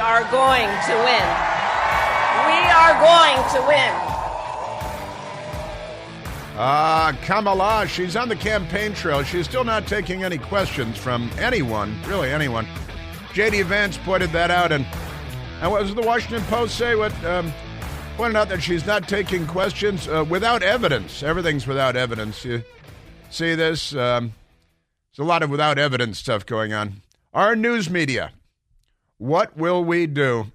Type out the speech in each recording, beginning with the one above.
are going to win. We are going to win. Kamala, she's on the campaign trail. She's still not taking any questions from anyone, really anyone. J.D. Vance pointed that out, and what does the Washington Post say? Pointed out that she's not taking questions without evidence. Everything's without evidence. You see this? There's a lot of without evidence stuff going on. Our news media, what will we do?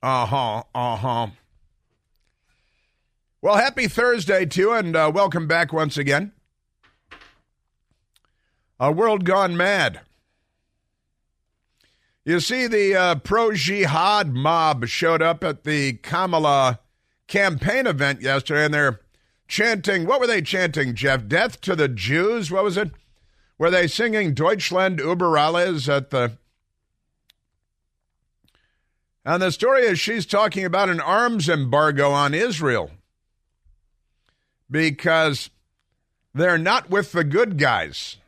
Well, happy Thursday to you, and welcome back once again. A world gone mad. You see, the pro-jihad mob showed up at the Kamala campaign event yesterday, and they're chanting, what were they chanting, Jeff? Death to the Jews? What was it? Were they singing Deutschland über alles at the... And the story is she's talking about an arms embargo on Israel because they're not with the good guys.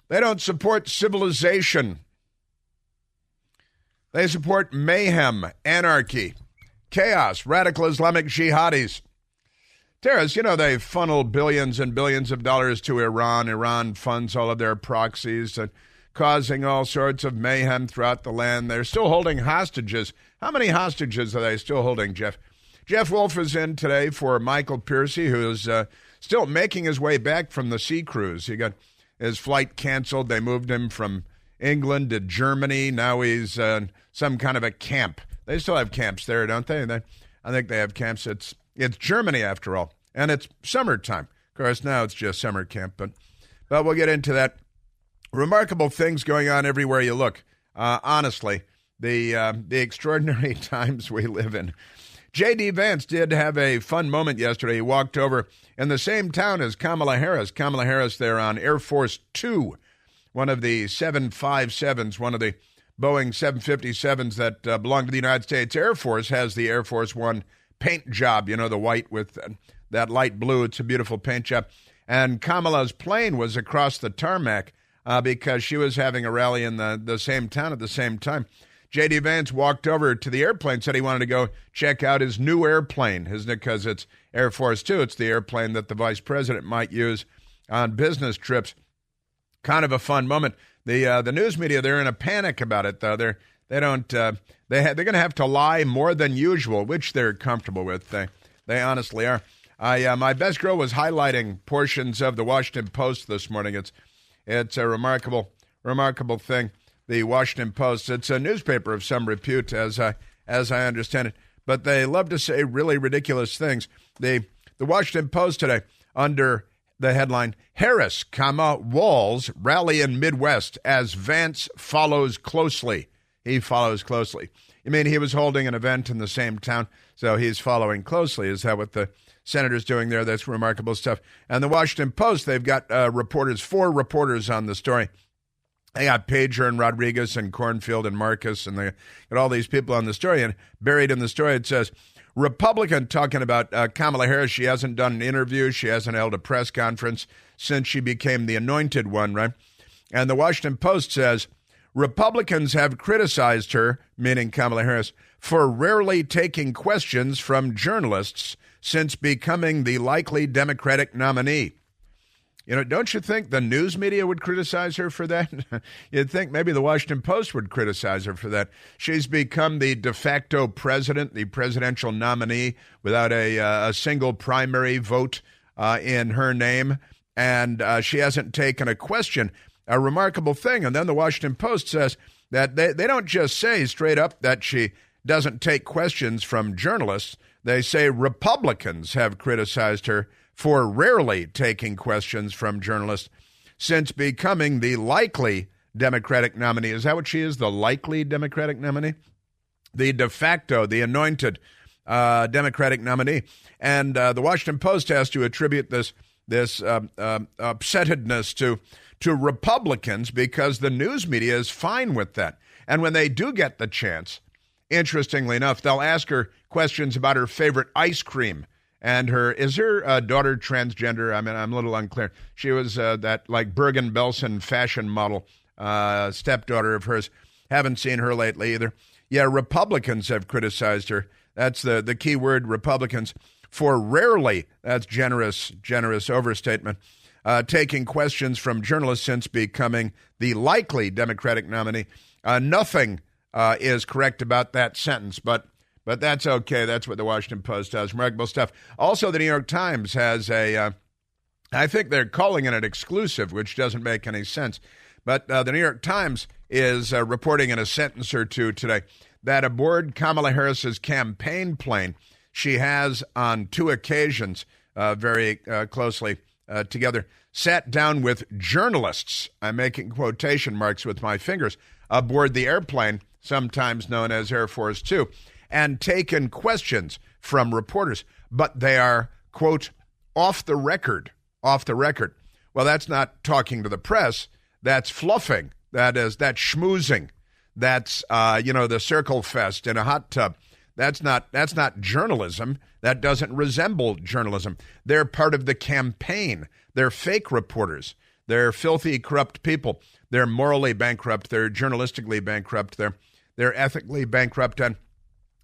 They don't support civilization. They support mayhem, anarchy, chaos, radical Islamic jihadis. Terrorists, you know, they funnel billions and billions of dollars to Iran. Iran funds all of their proxies and causing all sorts of mayhem throughout the land. They're still holding hostages. How many hostages are they still holding, Jeff? Jeff Wolf is in today for Michael Piercy, who's still making his way back from the sea cruise. He got his flight canceled. They moved him from England to Germany. Now he's some kind of a camp. They still have camps there, don't they? I think they have camps. It's Germany, after all, and it's summertime. Of course, now it's just summer camp, but we'll get into that. Remarkable things going on everywhere you look. Honestly, the extraordinary times we live in. J.D. Vance did have a fun moment yesterday. He walked over in the same town as Kamala Harris. Kamala Harris there on Air Force 2, one of the 757s, one of the Boeing 757s that belong to the United States Air Force, has the Air Force One paint job, you know, the white with that light blue. It's a beautiful paint job. And Kamala's plane was across the tarmac because she was having a rally in the same town at the same time. J.D. Vance walked over to the airplane, said he wanted to go check out his new airplane, isn't it? Because it's Air Force 2. It's the airplane that the vice president might use on business trips. Kind of a fun moment. The news media, they're in a panic about it, though. They're going to have to lie more than usual, which they're comfortable with. They honestly are. My best girl was highlighting portions of the Washington Post this morning. It's a remarkable thing. The Washington Post, it's a newspaper of some repute, as I understand it, but they love to say really ridiculous things. The Washington Post today, under the headline, Harris, Walls rally in Midwest as Vance follows closely. He follows closely. You mean he was holding an event in the same town, so he's following closely? Is that what the senator's doing there? That's remarkable stuff. And the Washington Post, they've got 4 reporters on the story. They got Pager and Rodriguez and Cornfield and Marcus, and they got all these people on the story. And buried in the story, it says, Republican talking about Kamala Harris. She hasn't done an interview. She hasn't held a press conference since she became the anointed one, right? And the Washington Post says, Republicans have criticized her, meaning Kamala Harris, for rarely taking questions from journalists since becoming the likely Democratic nominee. You know, don't you think the news media would criticize her for that? You'd think maybe the Washington Post would criticize her for that. She's become the de facto president, the presidential nominee, without a single primary vote in her name, and she hasn't taken a question. A remarkable thing. And then the Washington Post says that they don't just say straight up that she doesn't take questions from journalists. They say Republicans have criticized her for rarely taking questions from journalists since becoming the likely Democratic nominee. Is that what she is, the likely Democratic nominee? The de facto, the anointed Democratic nominee. And the Washington Post has to attribute this upsettedness to Republicans because the news media is fine with that. And when they do get the chance, interestingly enough, they'll ask her questions about her favorite ice cream. And is her daughter transgender? I mean, I'm a little unclear. She was that like Bergen-Belsen fashion model, stepdaughter of hers. Haven't seen her lately either. Yeah, Republicans have criticized her. That's the key word, Republicans, for rarely, that's generous overstatement, taking questions from journalists since becoming the likely Democratic nominee. Nothing is correct about that sentence, but that's okay. That's what the Washington Post does. Remarkable stuff. Also, the New York Times has I think they're calling it an exclusive, which doesn't make any sense. But the New York Times is reporting in a sentence or two today that aboard Kamala Harris's campaign plane, she has on 2 occasions very closely together sat down with journalists. I'm making quotation marks with my fingers aboard the airplane, sometimes known as Air Force Two, and taken questions from reporters. But they are, quote, off the record. Well, that's not talking to the press. That's fluffing. That's schmoozing. That's, the circle fest in a hot tub. That's not journalism. That doesn't resemble journalism. They're part of the campaign. They're fake reporters. They're filthy, corrupt people. They're morally bankrupt. They're journalistically bankrupt. They're ethically bankrupt. And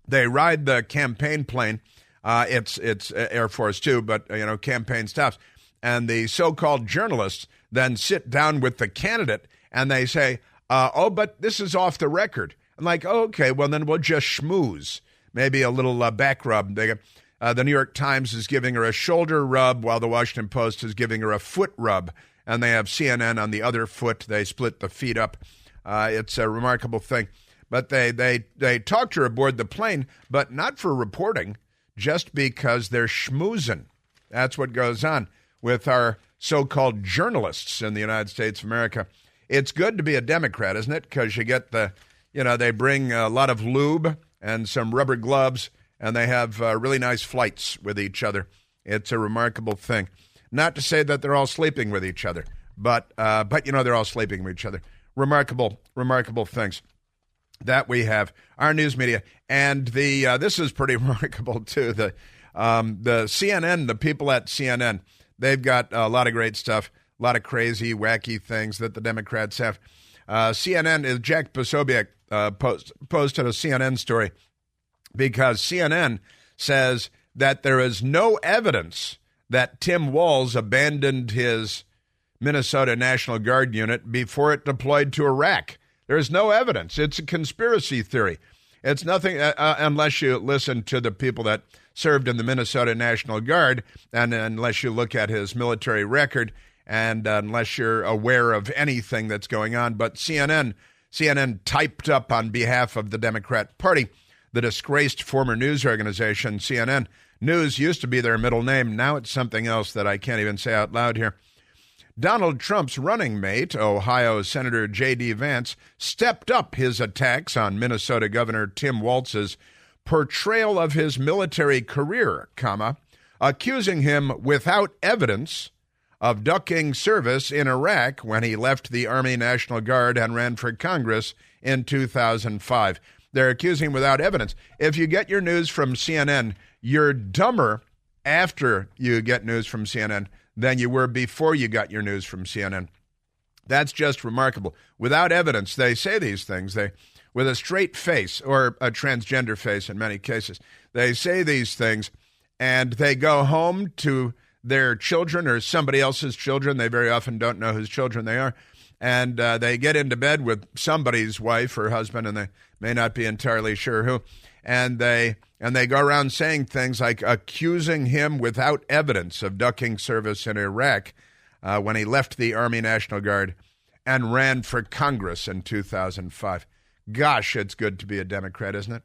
they ride the campaign plane. It's Air Force Two, but, campaign stops. And the so-called journalists then sit down with the candidate and they say, but this is off the record. I'm like, okay, well, then we'll just schmooze. Maybe a little back rub. The New York Times is giving her a shoulder rub while the Washington Post is giving her a foot rub. And they have CNN on the other foot. They split the feet up. It's a remarkable thing. But they talked to her aboard the plane, but not for reporting, just because they're schmoozing. That's what goes on with our so-called journalists in the United States of America. It's good to be a Democrat, isn't it? Because you get they bring a lot of lube and some rubber gloves, and they have really nice flights with each other. It's a remarkable thing. Not to say that they're all sleeping with each other, but they're all sleeping with each other. Remarkable things that we have. Our news media, and this is pretty remarkable too. The CNN, the people at CNN, they've got a lot of great stuff, a lot of crazy, wacky things that the Democrats have. CNN is Jack Posobiec posted a CNN story because CNN says that there is no evidence that Tim Walz abandoned his Minnesota National Guard unit before it deployed to Iraq. There's no evidence. It's a conspiracy theory. It's nothing unless you listen to the people that served in the Minnesota National Guard, and unless you look at his military record, and unless you're aware of anything that's going on. But CNN typed up on behalf of the Democrat Party, the disgraced former news organization, CNN News used to be their middle name. Now it's something else that I can't even say out loud here. Donald Trump's running mate, Ohio Senator J.D. Vance, stepped up his attacks on Minnesota Governor Tim Walz's portrayal of his military career, accusing him without evidence of ducking service in Iraq when he left the Army National Guard and ran for Congress in 2005. They're accusing him without evidence. If you get your news from CNN, you're dumber after you get news from CNN than you were before you got your news from CNN. That's just remarkable. Without evidence, they say these things. With a straight face, or a transgender face in many cases, they say these things, and they go home to their children or somebody else's children. They very often don't know whose children they are. And they get into bed with somebody's wife or husband, and they may not be entirely sure who. And they go around saying things like accusing him without evidence of ducking service in Iraq when he left the Army National Guard and ran for Congress in 2005. Gosh, it's good to be a Democrat, isn't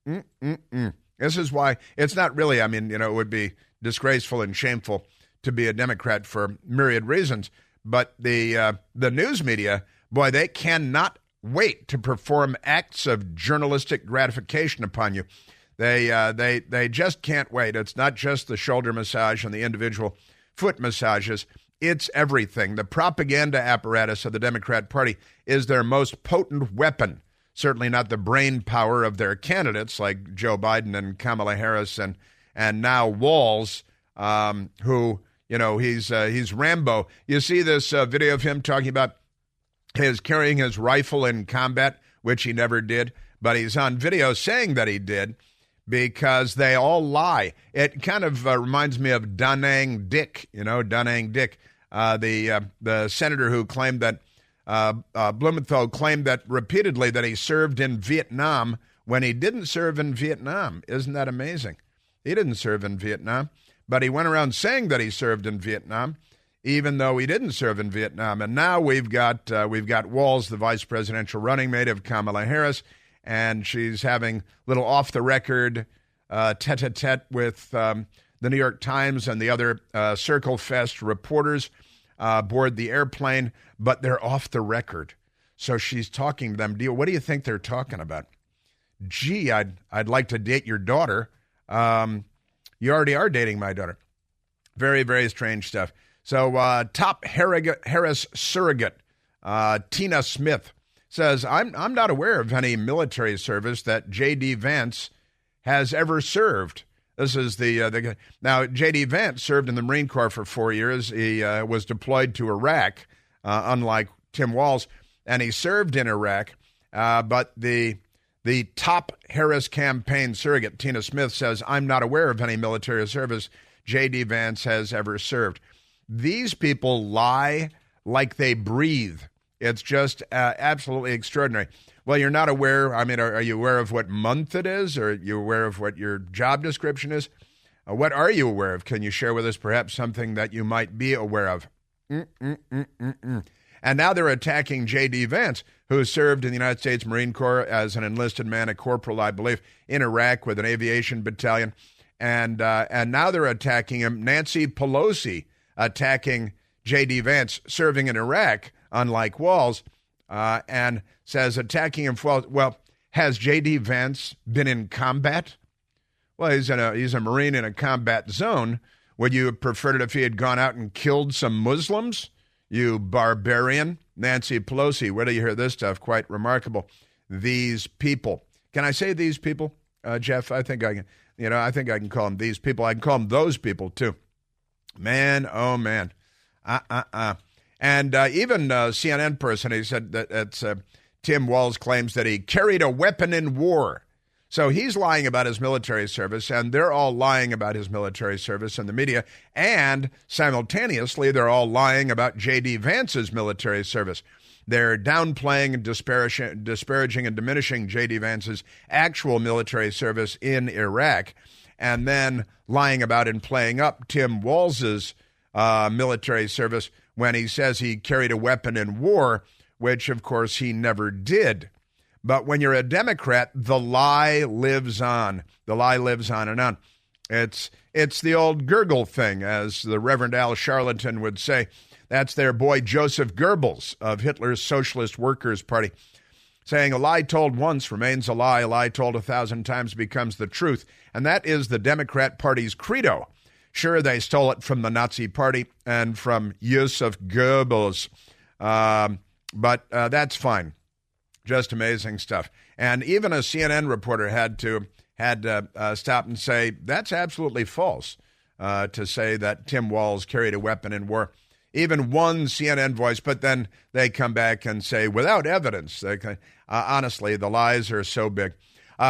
it? This is why it's not really, it would be disgraceful and shameful to be a Democrat for myriad reasons. But the news media, boy, they cannot wait to perform acts of journalistic gratification upon you. They just can't wait. It's not just the shoulder massage and the individual foot massages. It's everything. The propaganda apparatus of the Democrat Party is their most potent weapon. Certainly not the brain power of their candidates like Joe Biden and Kamala Harris and now Walz, who, he's Rambo. You see this video of him talking about his carrying his rifle in combat which he never did, but he's on video saying that he did because they all lie. It kind of reminds me of Da Nang Dick, Da Nang Dick, the senator who claimed that Blumenthal claimed that repeatedly that he served in Vietnam when he didn't serve in Vietnam. Isn't that amazing? He didn't serve in Vietnam, but he went around saying that he served in Vietnam, even though he didn't serve in Vietnam. And now we've got Walz, the vice presidential running mate of Kamala Harris, and she's having a little off-the-record tete-a-tete with the New York Times and the other Circle Fest reporters aboard the airplane, but they're off the record. So she's talking to them. What do you think they're talking about? Gee, I'd like to date your daughter. You already are dating my daughter. Very, very strange stuff. So top Harris surrogate, Tina Smith, says, I'm not aware of any military service that J.D. Vance has ever served. This is the now, J.D. Vance served in the Marine Corps for 4 years. He was deployed to Iraq, unlike Tim Walz, and he served in Iraq. But the top Harris campaign surrogate, Tina Smith, says, I'm not aware of any military service J.D. Vance has ever served. These people lie like they breathe. It's just absolutely extraordinary. Well, you're not aware. I mean, are you aware of what month it is? Or are you aware of what your job description is? What are you aware of? Can you share with us perhaps something that you might be aware of? And now they're attacking J.D. Vance, who served in the United States Marine Corps as an enlisted man, a corporal, I believe, in Iraq with an aviation battalion. And now they're attacking him. Nancy Pelosi attacking J.D. Vance, serving in Iraq, unlike Walz, and says attacking him for, well, has J.D. Vance been in combat? Well, he's a Marine in a combat zone. Would you have preferred it if he had gone out and killed some Muslims? You barbarian. Nancy Pelosi, where do you hear this stuff? Quite remarkable. These people. Can I say these people, Jeff? I think I can. I think I can call them these people. I can call them those people, too. Man, oh, man. And even a CNN person, he said that Tim Walz claims that he carried a weapon in war. So he's lying about his military service, and they're all lying about his military service in the media. And simultaneously, they're all lying about J.D. Vance's military service. They're downplaying and disparaging and diminishing J.D. Vance's actual military service in Iraq, and then lying about and playing up Tim Walz's military service when he says he carried a weapon in war, which, of course, he never did. But when you're a Democrat, the lie lives on. The lie lives on and on. It's the old gurgle thing, as the Reverend Al Sharpton would say. That's their boy Joseph Goebbels of Hitler's Socialist Workers' Party, saying a lie told once remains a lie told 1,000 times becomes the truth. And that is the Democrat Party's credo. Sure, they stole it from the Nazi Party and from Joseph Goebbels, but that's fine. Just amazing stuff. And even a CNN reporter had to stop and say, that's absolutely false, to say that Tim Walz carried a weapon in war. Even one CNN voice, but then they come back and say, without evidence. Honestly, the lies are so big.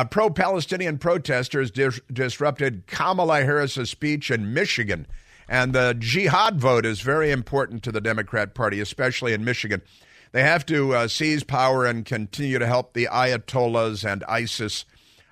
Pro-Palestinian protesters disrupted Kamala Harris's speech in Michigan. And the jihad vote is very important to the Democrat Party, especially in Michigan. They have to seize power and continue to help the Ayatollahs and ISIS.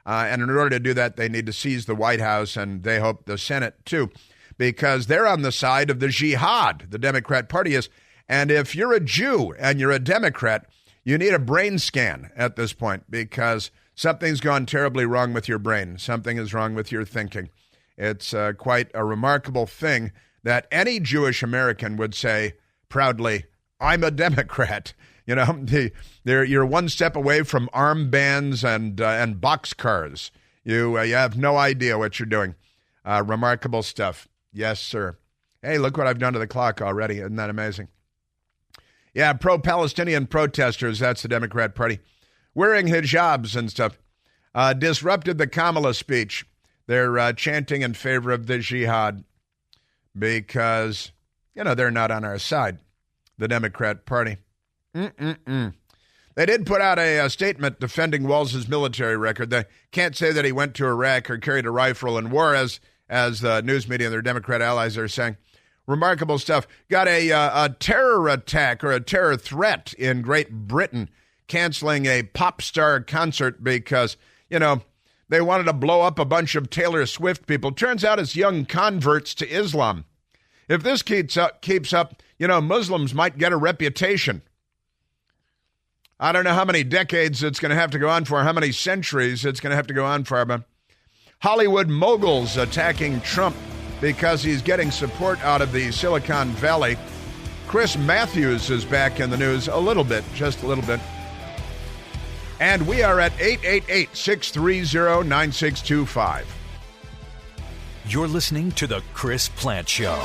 And in order to do that, they need to seize the White House, and they hope the Senate, too, because they're on the side of the jihad, the Democrat Party is. And if you're a Jew and you're a Democrat, you need a brain scan at this point, because something's gone terribly wrong with your brain. Something is wrong with your thinking. It's quite a remarkable thing that any Jewish American would say proudly, I'm a Democrat. You're one step away from armbands and boxcars. You have no idea what you're doing. Remarkable stuff. Yes, sir. Hey, look what I've done to the clock already. Isn't that amazing? Yeah, pro-Palestinian protesters, that's the Democrat Party, wearing hijabs and stuff, disrupted the Kamala speech. They're chanting in favor of the jihad because, they're not on our side. The Democrat Party. They did put out a statement defending Walz's military record. They can't say that he went to Iraq or carried a rifle in war, as the news media and their Democrat allies are saying. Remarkable stuff. Got a terror attack or a terror threat in Great Britain, canceling a pop star concert because, they wanted to blow up a bunch of Taylor Swift people. Turns out it's young converts to Islam. If this keeps up, Muslims might get a reputation. I don't know how many decades it's going to have to go on for, how many centuries it's going to have to go on for, but Hollywood moguls attacking Trump because he's getting support out of the Silicon Valley. Chris Matthews is back in the news a little bit, just a little bit. And we are at 888-630-9625. You're listening to The Chris Plant Show.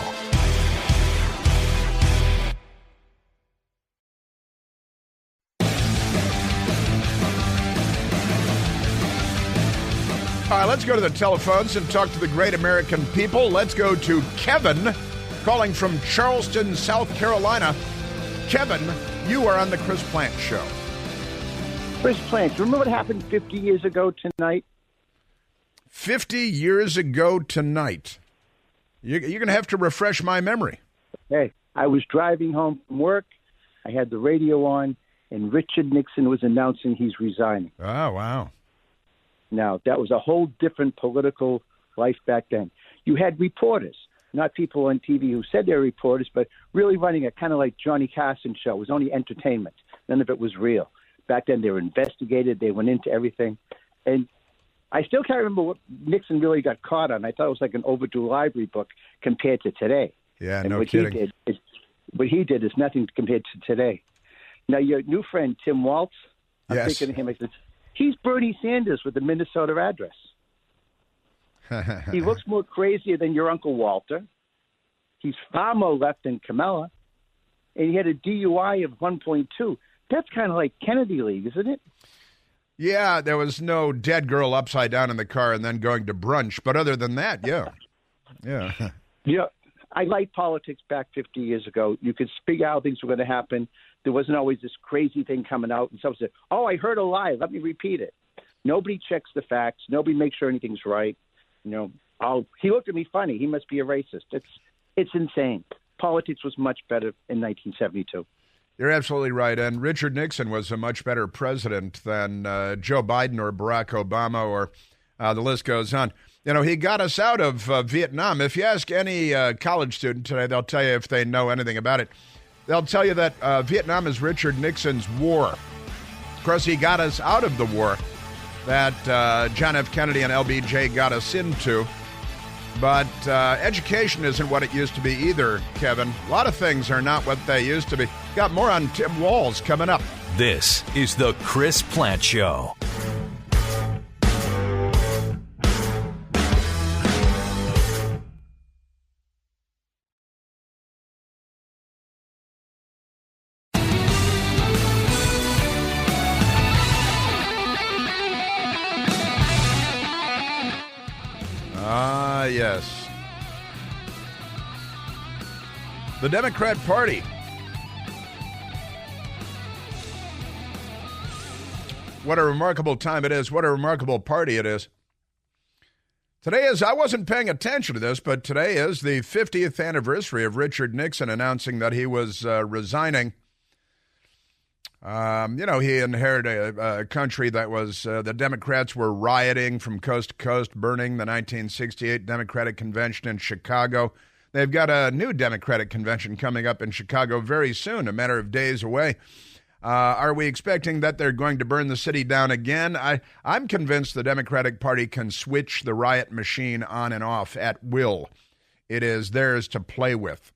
All right, let's go to the telephones and talk to the great American people. Let's go to Kevin, calling from Charleston, South Carolina. Kevin, you are on the Chris Plant Show. Chris Plant, remember what happened 50 years ago tonight? 50 years ago tonight. You're going to have to refresh my memory. Hey, I was driving home from work. I had the radio on, and Richard Nixon was announcing he's resigning. Oh, wow. Now, that was a whole different political life back then. You had reporters, not people on TV who said they were reporters, but really running a kind of like Johnny Carson show. It was only entertainment. None of it was real. Back then, they were investigated. They went into everything. And I still can't remember what Nixon really got caught on. I thought it was like an overdue library book compared to today. Yeah, and no what kidding. What he did is nothing compared to today. Now, your new friend, Tim Waltz, I'm Yes. thinking of him as he's Bernie Sanders with the Minnesota address. He looks more crazier than your Uncle Walter. He's far more left than Kamala. And he had a DUI of 1.2. That's kind of like Kennedy League, isn't it? Yeah, there was no dead girl upside down in the car and then going to brunch. But other than that, yeah. Yeah. Yeah, I liked politics back 50 years ago. You could figure out how things were going to happen. There wasn't always this crazy thing coming out. And someone said, I heard a lie. Let me repeat it. Nobody checks the facts. Nobody makes sure anything's right. He looked at me funny. He must be a racist. It's insane. Politics was much better in 1972. You're absolutely right. And Richard Nixon was a much better president than Joe Biden or Barack Obama, or the list goes on. He got us out of Vietnam. If you ask any college student today, they'll tell you, if they know anything about it, they'll tell you that Vietnam is Richard Nixon's war. Of course, he got us out of the war that John F. Kennedy and LBJ got us into. But education isn't what it used to be either, Kevin. A lot of things are not what they used to be. Got more on Tim Walz coming up. This is The Chris Plant Show. Yes. The Democrat Party. What a remarkable time it is. What a remarkable party it is. Today is, I wasn't paying attention to this, but today is the 50th anniversary of Richard Nixon announcing that he was resigning. He inherited a country that was, the Democrats were rioting from coast to coast, burning the 1968 Democratic Convention in Chicago. They've got a new Democratic Convention coming up in Chicago very soon, a matter of days away. Are we expecting that they're going to burn the city down again? I'm convinced the Democratic Party can switch the riot machine on and off at will. It is theirs to play with.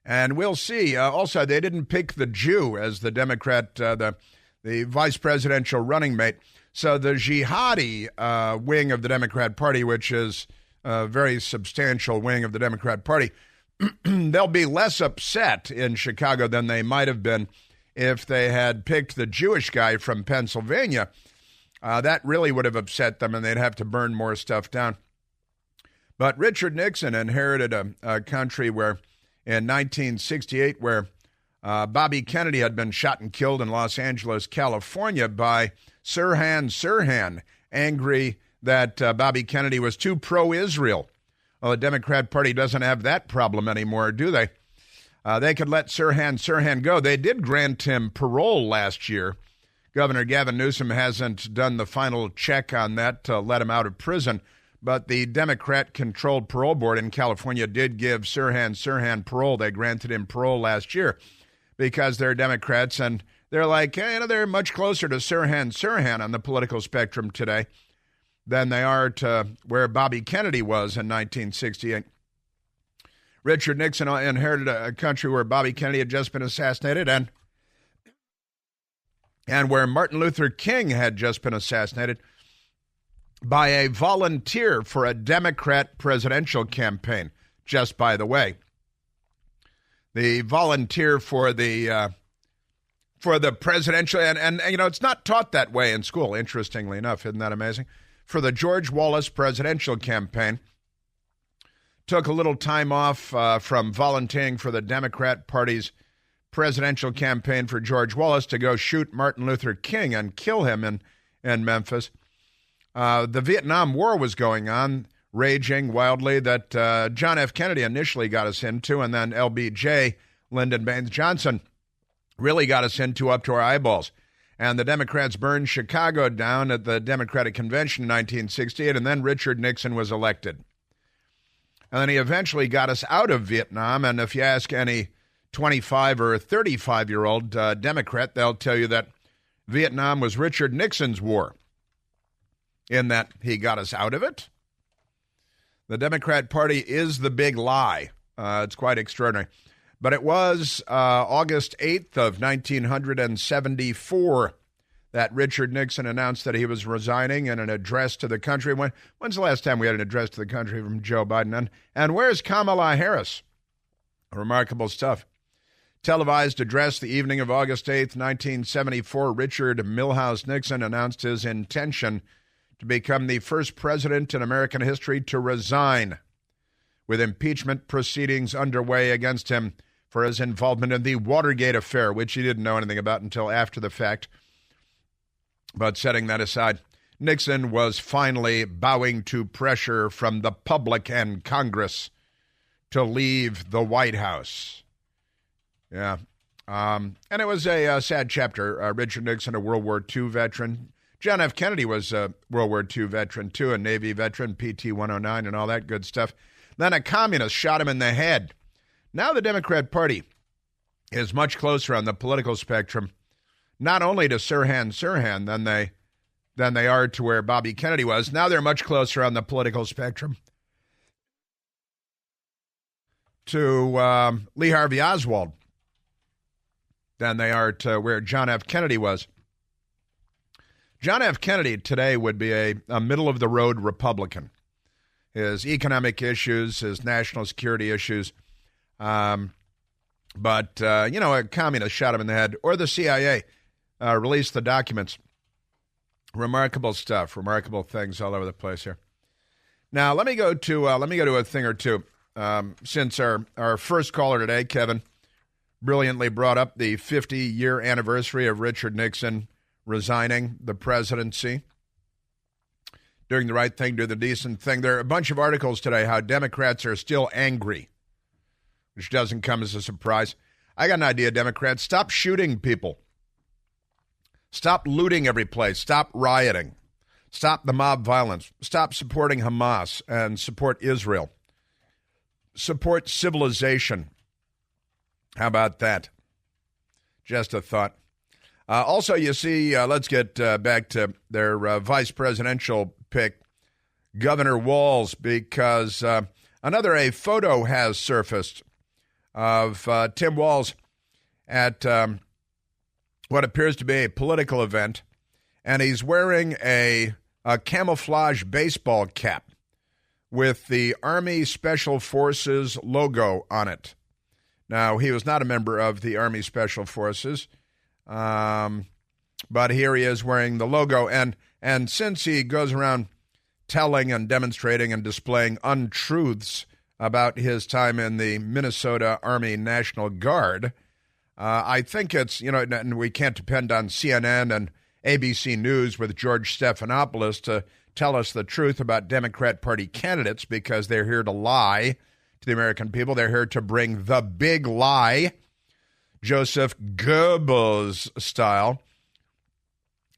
And we'll see. Also, they didn't pick the Jew as the Democrat, the vice presidential running mate. So the jihadi wing of the Democrat Party, which is a very substantial wing of the Democrat Party, they'll be less upset in Chicago than they might have been if they had picked the Jewish guy from Pennsylvania. That really would have upset them, and they'd have to burn more stuff down. But Richard Nixon inherited a country where, in 1968, where Bobby Kennedy had been shot and killed in Los Angeles, California by Sirhan Sirhan, angry that Bobby Kennedy was too pro-Israel. Well, the Democrat Party doesn't have that problem anymore, do they? They could let Sirhan Sirhan go. They did grant him parole last year. Governor Gavin Newsom hasn't done the final check on that to let him out of prison, but the Democrat-controlled parole board in California did give Sirhan Sirhan parole. They granted him parole last year because they're Democrats, and they're like, hey, they're much closer to Sirhan Sirhan on the political spectrum today than they are to where Bobby Kennedy was in 1968. Richard Nixon inherited a country where Bobby Kennedy had just been assassinated and where Martin Luther King had just been assassinated by a volunteer for a Democrat presidential campaign, just by the way. The volunteer for the presidential, and it's not taught that way in school, interestingly enough. Isn't that amazing? For the George Wallace presidential campaign, took a little time off from volunteering for the Democrat Party's presidential campaign for George Wallace to go shoot Martin Luther King and kill him in Memphis. The Vietnam War was going on, raging wildly, that John F. Kennedy initially got us into, and then LBJ, Lyndon Baines Johnson, really got us into up to our eyeballs. And the Democrats burned Chicago down at the Democratic Convention in 1968, and then Richard Nixon was elected. And then he eventually got us out of Vietnam, and if you ask any 25 or 35-year-old Democrat, they'll tell you that Vietnam was Richard Nixon's war, in that he got us out of it. The Democrat Party is the big lie. It's quite extraordinary. But it was August 8th of 1974 that Richard Nixon announced that he was resigning in an address to the country. When's the last time we had an address to the country from Joe Biden? And where's Kamala Harris? Remarkable stuff. Televised address the evening of August 8th, 1974, Richard Milhous Nixon announced his intention to become the first president in American history to resign, with impeachment proceedings underway against him for his involvement in the Watergate affair, which he didn't know anything about until after the fact. But setting that aside, Nixon was finally bowing to pressure from the public and Congress to leave the White House. Yeah. And it was a sad chapter. Richard Nixon, a World War II veteran. John F. Kennedy was a World War II veteran, too, a Navy veteran, PT-109 and all that good stuff. Then a communist shot him in the head. Now the Democrat Party is much closer on the political spectrum, not only to Sirhan Sirhan than they are to where Bobby Kennedy was. Now they're much closer on the political spectrum to Lee Harvey Oswald than they are to where John F. Kennedy was. John F. Kennedy today would be a middle-of-the-road Republican. His economic issues, his national security issues, a communist shot him in the head, or the CIA released the documents. Remarkable stuff, remarkable things all over the place here. Now let me go to a thing or two. Since our first caller today, Kevin, brilliantly brought up the 50-year anniversary of Richard Nixon resigning the presidency, doing the right thing, do the decent thing. There are a bunch of articles today how Democrats are still angry, which doesn't come as a surprise. I got an idea, Democrats. Stop shooting people. Stop looting every place. Stop rioting. Stop the mob violence. Stop supporting Hamas and support Israel. Support civilization. How about that? Just a thought. Also, you see, let's get back to their vice presidential pick, Governor Walz, because a photo has surfaced of Tim Walz at what appears to be a political event, and he's wearing a camouflage baseball cap with the Army Special Forces logo on it. Now, he was not a member of the Army Special Forces, but here he is wearing the logo. And since he goes around telling and demonstrating and displaying untruths about his time in the Minnesota Army National Guard, I think it's, and we can't depend on CNN and ABC News with George Stephanopoulos to tell us the truth about Democrat Party candidates, because they're here to lie to the American people. They're here to bring the big lie, Joseph Goebbels style.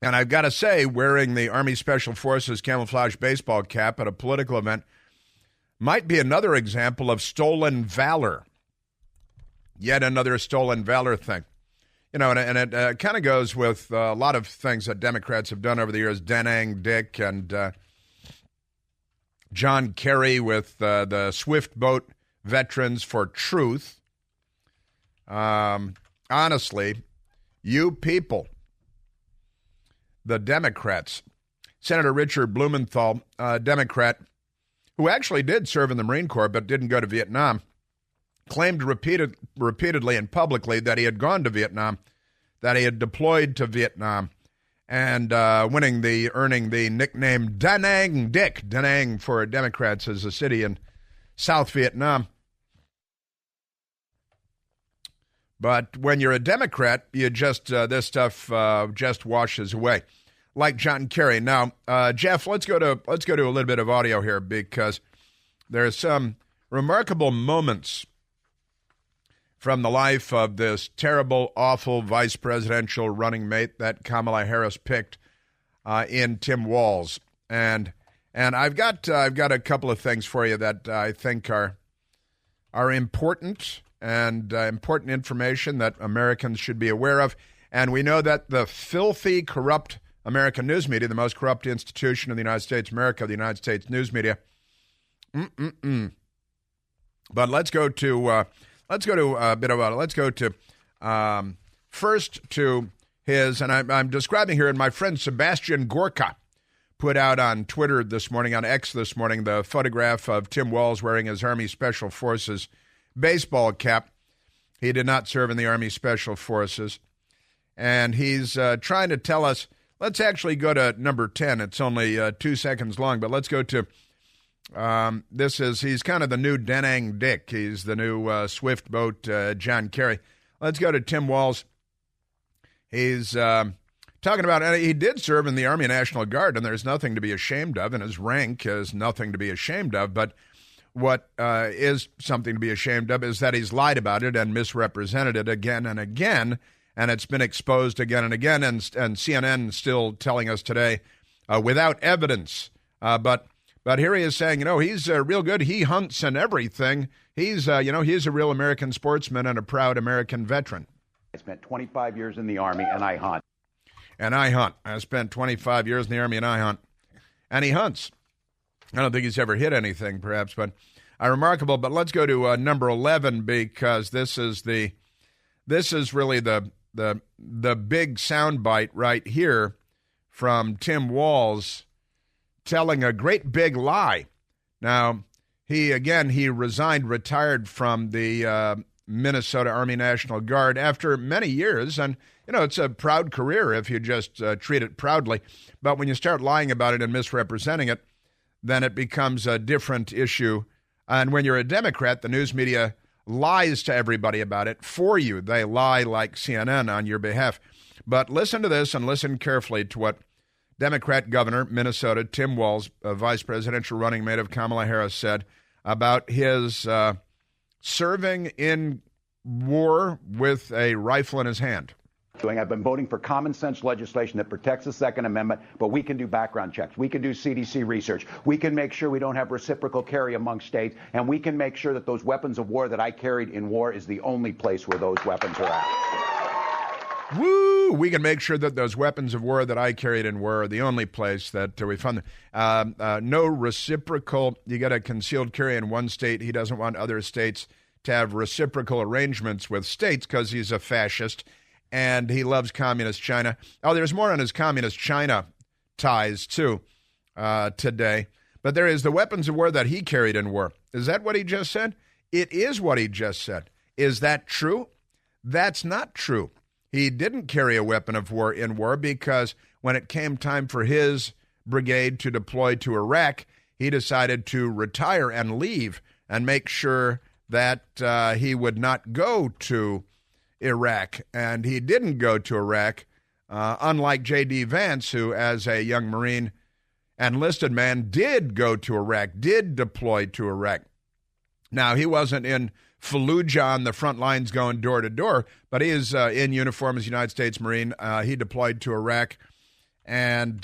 And I've got to say, wearing the Army Special Forces camouflage baseball cap at a political event might be another example of stolen valor. Yet another stolen valor thing. And it kind of goes with a lot of things that Democrats have done over the years. Da Nang Dick and John Kerry with the Swift Boat Veterans for Truth. Honestly, you people, the Democrats, Senator Richard Blumenthal, a Democrat who actually did serve in the Marine Corps but didn't go to Vietnam, claimed repeatedly and publicly that he had gone to Vietnam, that he had deployed to Vietnam, and earning the nickname Da Nang Dick. Da Nang for Democrats is a city in South Vietnam. But when you're a Democrat, you just this stuff just washes away, like John Kerry. Now, Jeff, let's go to a little bit of audio here, because there's some remarkable moments from the life of this terrible, awful vice presidential running mate that Kamala Harris picked in Tim Walz, and I've got a couple of things for you that I think are important and important information that Americans should be aware of. And we know that the filthy, corrupt American news media, the most corrupt institution in the United States of America, the United States news media. But let's go to first to his, and I'm describing here, and my friend Sebastian Gorka put out on Twitter this morning, on X this morning, the photograph of Tim Walz wearing his Army Special Forces baseball cap. He did not serve in the Army Special Forces. And he's trying to tell us, let's actually go to number 10. It's only 2 seconds long, but let's go to he's kind of the new Da Nang Dick. He's the new Swift Boat John Kerry. Let's go to Tim Walz. He's talking about, and he did serve in the Army National Guard, and there's nothing to be ashamed of, and his rank is nothing to be ashamed of. But what is something to be ashamed of is that he's lied about it and misrepresented it again and again, and it's been exposed again and again, and CNN still telling us today without evidence. But here he is saying, he's real good. He hunts and everything. He's a real American sportsman and a proud American veteran. I spent 25 years in the Army, and I hunt. I spent 25 years in the Army, and I hunt. And he hunts. I don't think he's ever hit anything, perhaps, but remarkable. But let's go to number 11, because this is really the big soundbite right here from Tim Walz telling a great big lie. Now, he retired from the Minnesota Army National Guard after many years, and it's a proud career if you just treat it proudly. But when you start lying about it and misrepresenting it, then it becomes a different issue. And when you're a Democrat, the news media lies to everybody about it for you. They lie like CNN on your behalf. But listen to this, and listen carefully to what Democrat Governor, Minnesota, Tim Walz, a vice presidential running mate of Kamala Harris, said about his serving in war with a rifle in his hand. I've been voting for common sense legislation that protects the Second Amendment, but we can do background checks. We can do CDC research. We can make sure we don't have reciprocal carry among states, and we can make sure that those weapons of war that I carried in war is the only place where those weapons are at. Woo! We can make sure that those weapons of war that I carried in war are the only place that we found them. No reciprocal. You get a concealed carry in one state. He doesn't want other states to have reciprocal arrangements with states because he's a fascist. And he loves communist China. Oh, there's more on his communist China ties, too, today. But there is the weapons of war that he carried in war. Is that what he just said? It is what he just said. Is that true? That's not true. He didn't carry a weapon of war in war because when it came time for his brigade to deploy to Iraq, he decided to retire and leave and make sure that he would not go to Iraq, and he didn't go to Iraq, unlike J.D. Vance, who, as a young Marine enlisted man, did go to Iraq, did deploy to Iraq. Now, he wasn't in Fallujah on the front lines going door to door, but he is in uniform as a United States Marine. He deployed to Iraq, and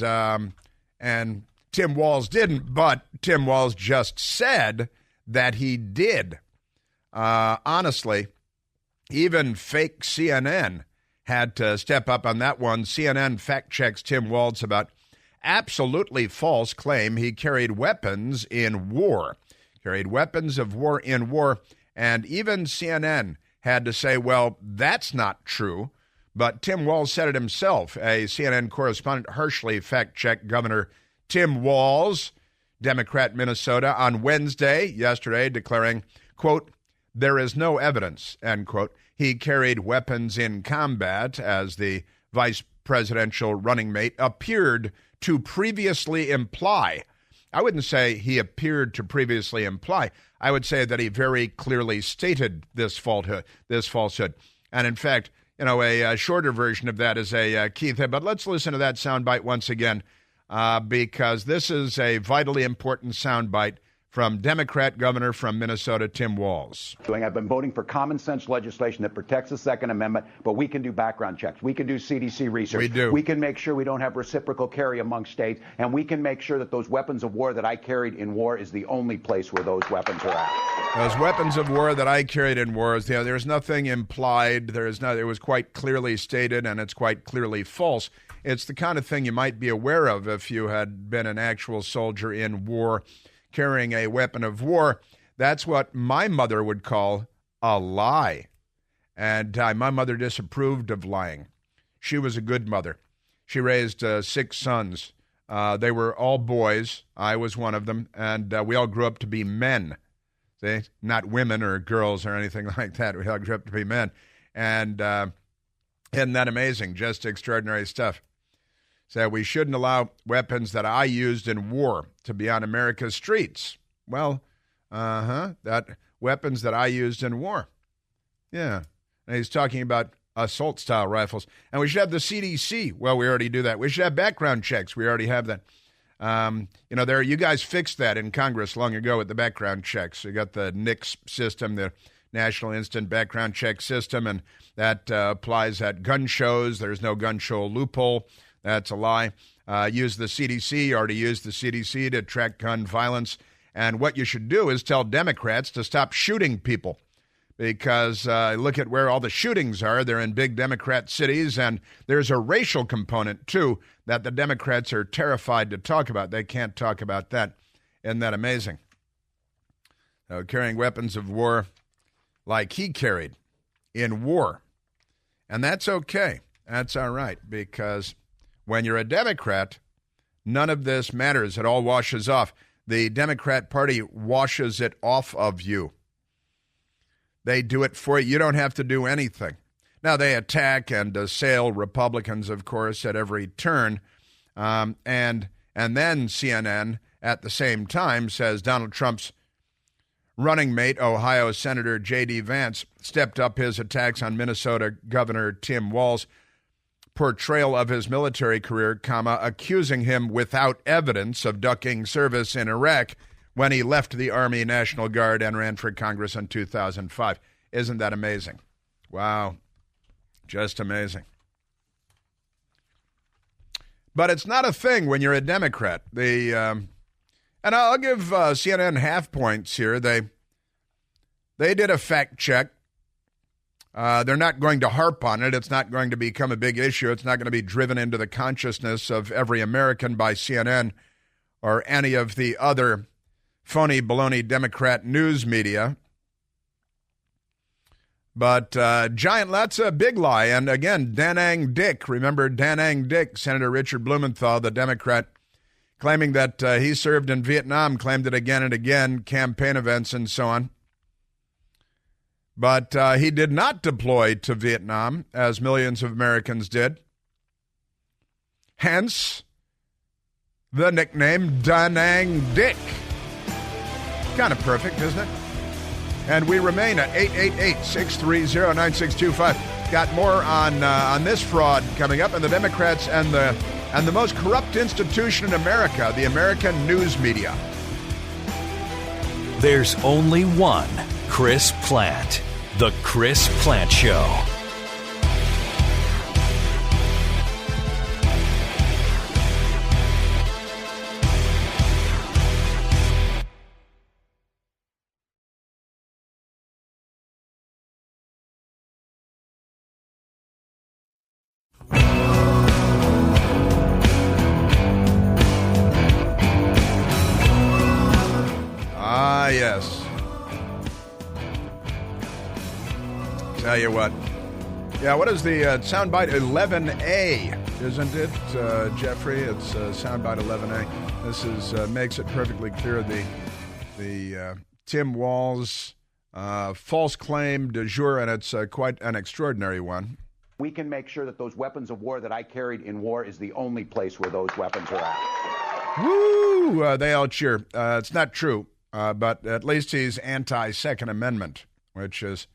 Tim Walz didn't, but Tim Walz just said that he did. Honestly, even fake CNN had to step up on that one. CNN fact-checks Tim Walz about absolutely false claim he carried weapons in war. Carried weapons of war in war, and even CNN had to say, well, that's not true. But Tim Walz said it himself. A CNN correspondent harshly fact-checked Governor Tim Walz, Democrat, Minnesota, on Wednesday, yesterday, declaring, quote, there is no evidence, end quote, he carried weapons in combat, as the vice presidential running mate appeared to previously imply. I wouldn't say he appeared to previously imply. I would say that he very clearly stated this falsehood. And in fact, a shorter version of that is a Keith. But let's listen to that soundbite once again, because this is a vitally important soundbite from Democrat governor from Minnesota, Tim Walz. I've been voting for common sense legislation that protects the Second Amendment, but we can do background checks. We can do CDC research. We do. We can make sure we don't have reciprocal carry among states, and we can make sure that those weapons of war that I carried in war is the only place where those weapons are at. Those weapons of war that I carried in war, there's nothing implied. It was quite clearly stated, and it's quite clearly false. It's the kind of thing you might be aware of if you had been an actual soldier in war, carrying a weapon of war. That's what my mother would call a lie. And my mother disapproved of lying. She was a good mother. She raised 6 sons. They were all boys. I was one of them. And we all grew up to be men. See? Not women or girls or anything like that. We all grew up to be men. And isn't that amazing? Just extraordinary stuff. So we shouldn't allow weapons that I used in war to be on America's streets. Well, that weapons that I used in war. Yeah. And he's talking about assault-style rifles. And we should have the CDC. Well, we already do that. We should have background checks. We already have that. You guys fixed that in Congress long ago with the background checks. You got the NICS system, the National Instant Background Check System, and that applies at gun shows. There's no gun show loophole. That's a lie. Use the CDC. You already used the CDC to track gun violence. And what you should do is tell Democrats to stop shooting people, because look at where all the shootings are. They're in big Democrat cities, and there's a racial component, too, that the Democrats are terrified to talk about. They can't talk about that. Isn't that amazing? Carrying weapons of war like he carried in war. And that's okay. That's all right, because when you're a Democrat, none of this matters. It all washes off. The Democrat Party washes it off of you. They do it for you. You don't have to do anything. Now, they attack and assail Republicans, of course, at every turn. And then CNN, at the same time, says Donald Trump's running mate, Ohio Senator J.D. Vance, stepped up his attacks on Minnesota Governor Tim Walz portrayal of his military career, accusing him without evidence of ducking service in Iraq when he left the Army National Guard and ran for Congress in 2005. Isn't that amazing? Wow. Just amazing. But it's not a thing when you're a Democrat. And I'll give CNN half points here. They did a fact check. They're not going to harp on it. It's not going to become a big issue. It's not going to be driven into the consciousness of every American by CNN or any of the other phony baloney Democrat news media. But that's a big lie. And again, Danang Dick, remember Danang Dick, Senator Richard Blumenthal, the Democrat, claiming that he served in Vietnam, claimed it again and again, campaign events and so on. But he did not deploy to Vietnam, as millions of Americans did. Hence, the nickname Danang Dick. Kind of perfect, isn't it? And we remain at 888-630-9625. Got more on this fraud coming up, and the Democrats and the most corrupt institution in America, the American news media. There's only one Chris Plant. The Chris Plant Show. Ah, yes. Tell you what. Yeah, what is the soundbite 11A, isn't it, Jeffrey? It's soundbite 11A. This is makes it perfectly clear the Tim Walz false claim du jour, and it's quite an extraordinary one. We can make sure that those weapons of war that I carried in war is the only place where those weapons are at. Woo! They all cheer. It's not true, but at least he's anti-Second Amendment, which is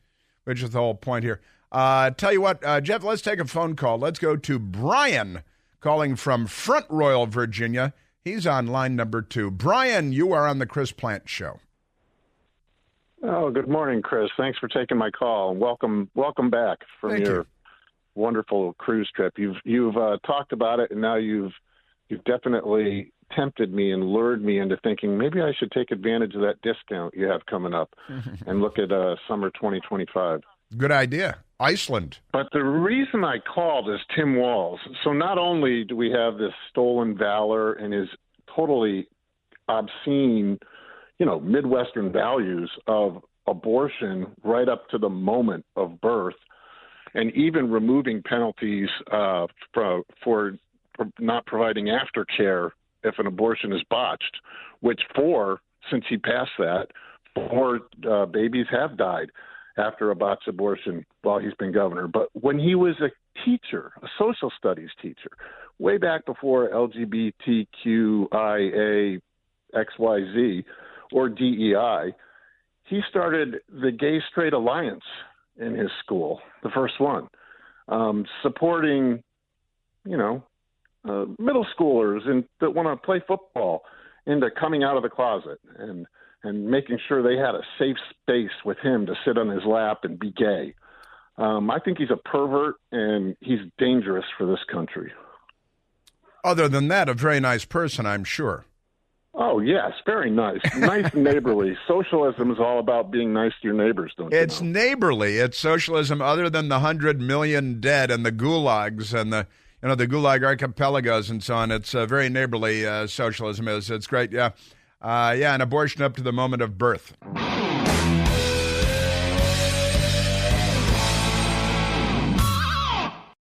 the whole point here. Tell you what, Jeff, let's take a phone call. Let's go to Brian calling from Front Royal, Virginia. He's on line number 2. Brian, you are on the Chris Plant Show. Oh, good morning, Chris. Thanks for taking my call. Welcome back from your wonderful cruise trip. You've talked about it, and now you've definitely tempted me and lured me into thinking maybe I should take advantage of that discount you have coming up and look at summer 2025. Good idea. Iceland. But the reason I called is Tim Walz. So not only do we have this stolen valor and his totally obscene, Midwestern values of abortion right up to the moment of birth, and even removing penalties for not providing aftercare if an abortion is botched, which since he passed that, 4 babies have died after a botched abortion while he's been governor. But when he was a teacher, a social studies teacher, way back before LGBTQIA XYZ or DEI, he started the Gay Straight Alliance in his school, the first one, supporting, middle schoolers that want to play football into coming out of the closet and making sure they had a safe space with him to sit on his lap and be gay. I think he's a pervert, and he's dangerous for this country. Other than that, a very nice person, I'm sure. Oh, yes, very nice. Nice and neighborly. Socialism is all about being nice to your neighbors, don't you know? It's neighborly. It's socialism other than the 100 million dead and the gulags and the Gulag archipelagos and so on. It's very neighborly, socialism is. It's great, yeah. And abortion up to the moment of birth.